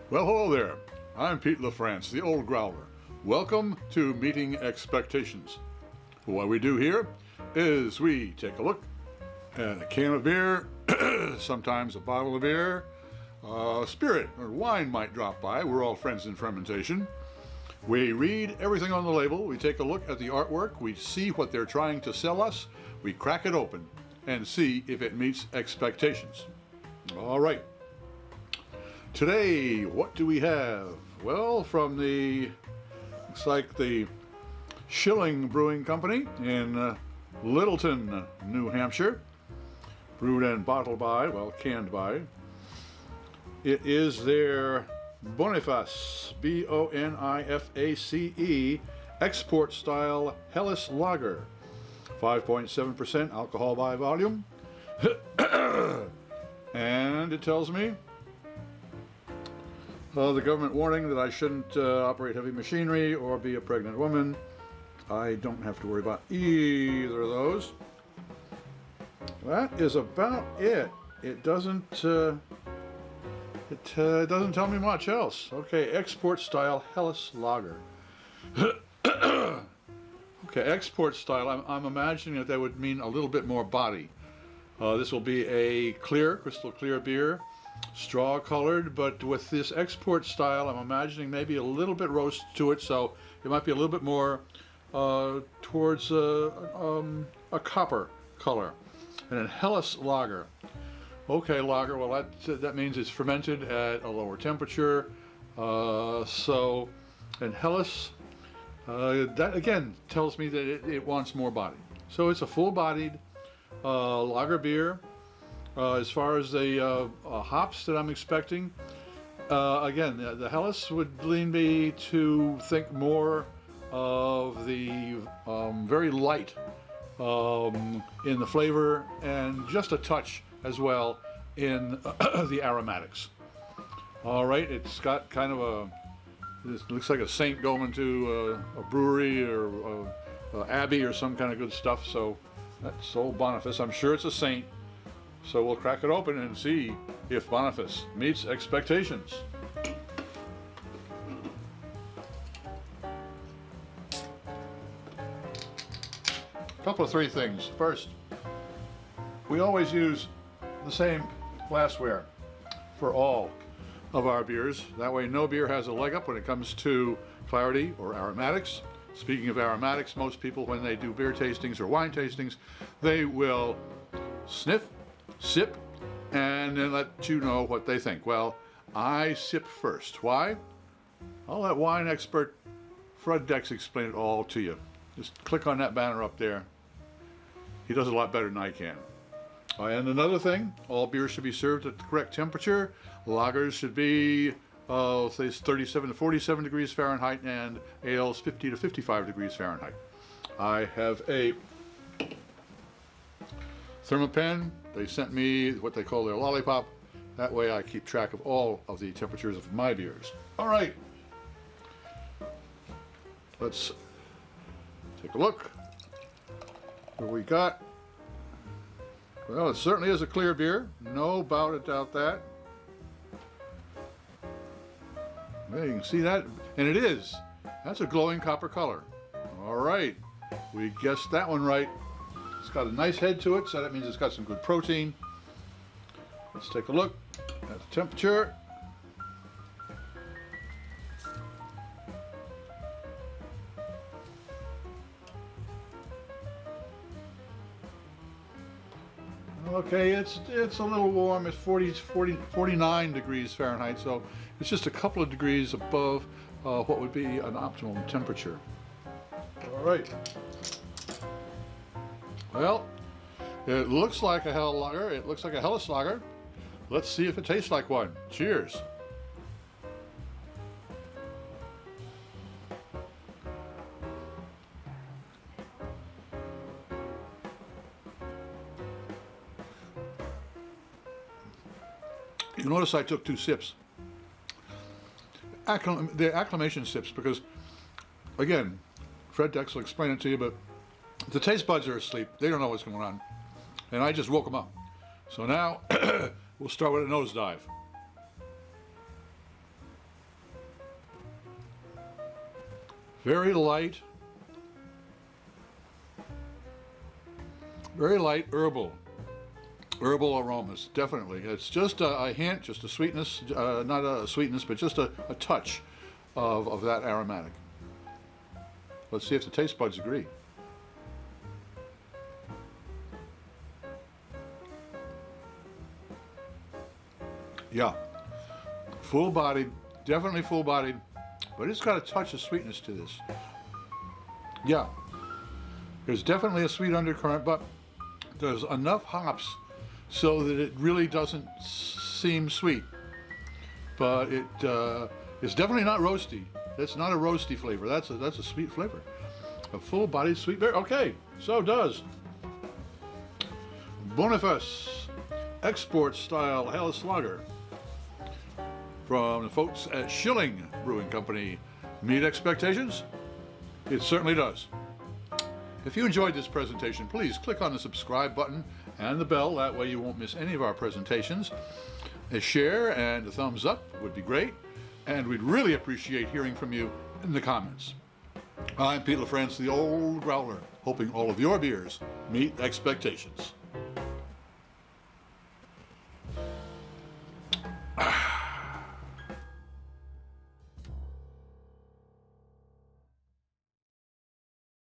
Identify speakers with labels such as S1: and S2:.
S1: Well, hello there. I'm Pete LaFrance, the old Growler. Welcome to Meeting Expectations. What we do here is we take a look at a can of beer, sometimes a bottle of beer, spirit or wine might drop by. We're all friends in fermentation. We read everything on the label. We take a look at the artwork. We see what they're trying to sell us. We crack it open and see if it meets expectations. All right. Today, what do we have? Well, from looks like the Schilling Brewing Company in Littleton, New Hampshire. Brewed and bottled by, well, canned by. It is their Boniface, B-O-N-I-F-A-C-E, export style Helles Lager. 5.7% alcohol by volume. And it tells me the government warning that I shouldn't operate heavy machinery or be a pregnant woman. I don't have to worry about either of those. That is about it. It doesn't tell me much else. Okay, export style Helles Lager. Okay, export style. I'm imagining that would mean a little bit more body. This will be a clear, crystal clear beer, straw colored, but with this export style, I'm imagining maybe a little bit roast to it, so it might be a little bit more towards a copper color. And then Helles Lager. Okay, lager, well that means it's fermented at a lower temperature. And Helles, that again tells me that it wants more body. So it's a full-bodied lager beer. As far as the hops that I'm expecting, again, the Helles would lead me to think more of the very light in the flavor and just a touch as well in the aromatics. All right, it's got kind of this looks like a saint going to a brewery or a abbey or some kind of good stuff. So that's old Boniface. I'm sure it's a saint. So we'll crack it open and see if Boniface meets expectations. A couple of three things. First, we always use the same glassware for all of our beers. That way no beer has a leg up when it comes to clarity or aromatics. Speaking of aromatics, most people when they do beer tastings or wine tastings, they will sniff, sip, and then let you know what they think. Well, I sip first. Why? I'll let wine expert Fred Dex explain it all to you. Just click on that banner up there. He does it a lot better than I can. And another thing, all beers should be served at the correct temperature. Lagers should be, say 37 to 47 degrees Fahrenheit, and ales 50 to 55 degrees Fahrenheit. I have a thermopen. They sent me what they call their lollipop. That way I keep track of all of the temperatures of my beers. All right, let's take a look. What we got? Well, it certainly is a clear beer. No doubt that. Well, you can see that, and it is. That's a glowing copper color. All right, we guessed that one right. It's got a nice head to it, so that means it's got some good protein. Let's take a look at the temperature. Okay, it's a little warm. It's 49 degrees Fahrenheit, so it's just a couple of degrees above what would be an optimum temperature. All right. Well, it looks like a Helles Lager. It looks like a Helles Lager. Let's see if it tastes like one. Cheers. You notice I took 2 sips. They're acclimation sips because, again, Fred Dex will explain it to you, but the taste buds are asleep. They don't know what's going on. And I just woke them up. So now we'll start with a nosedive. Very light herbal aromas, definitely. It's just a hint, just a sweetness, not a sweetness, but just a touch of that aromatic. Let's see if the taste buds agree. Yeah, full-bodied, definitely full-bodied, but it's got a touch of sweetness to this. Yeah, there's definitely a sweet undercurrent, but there's enough hops so that it really doesn't seem sweet. But it's definitely not roasty. It's not a roasty flavor. That's a sweet flavor. A full-bodied sweet beer. Okay, so does Boniface export style Helles Lager from the folks at Schilling Brewing Company meet expectations? It certainly does. If you enjoyed this presentation, please click on the subscribe button and the bell. That way you won't miss any of our presentations. A share and a thumbs up would be great, and we'd really appreciate hearing from you in the comments. I'm Pete LaFrance, the old Growler, hoping all of your beers meet expectations.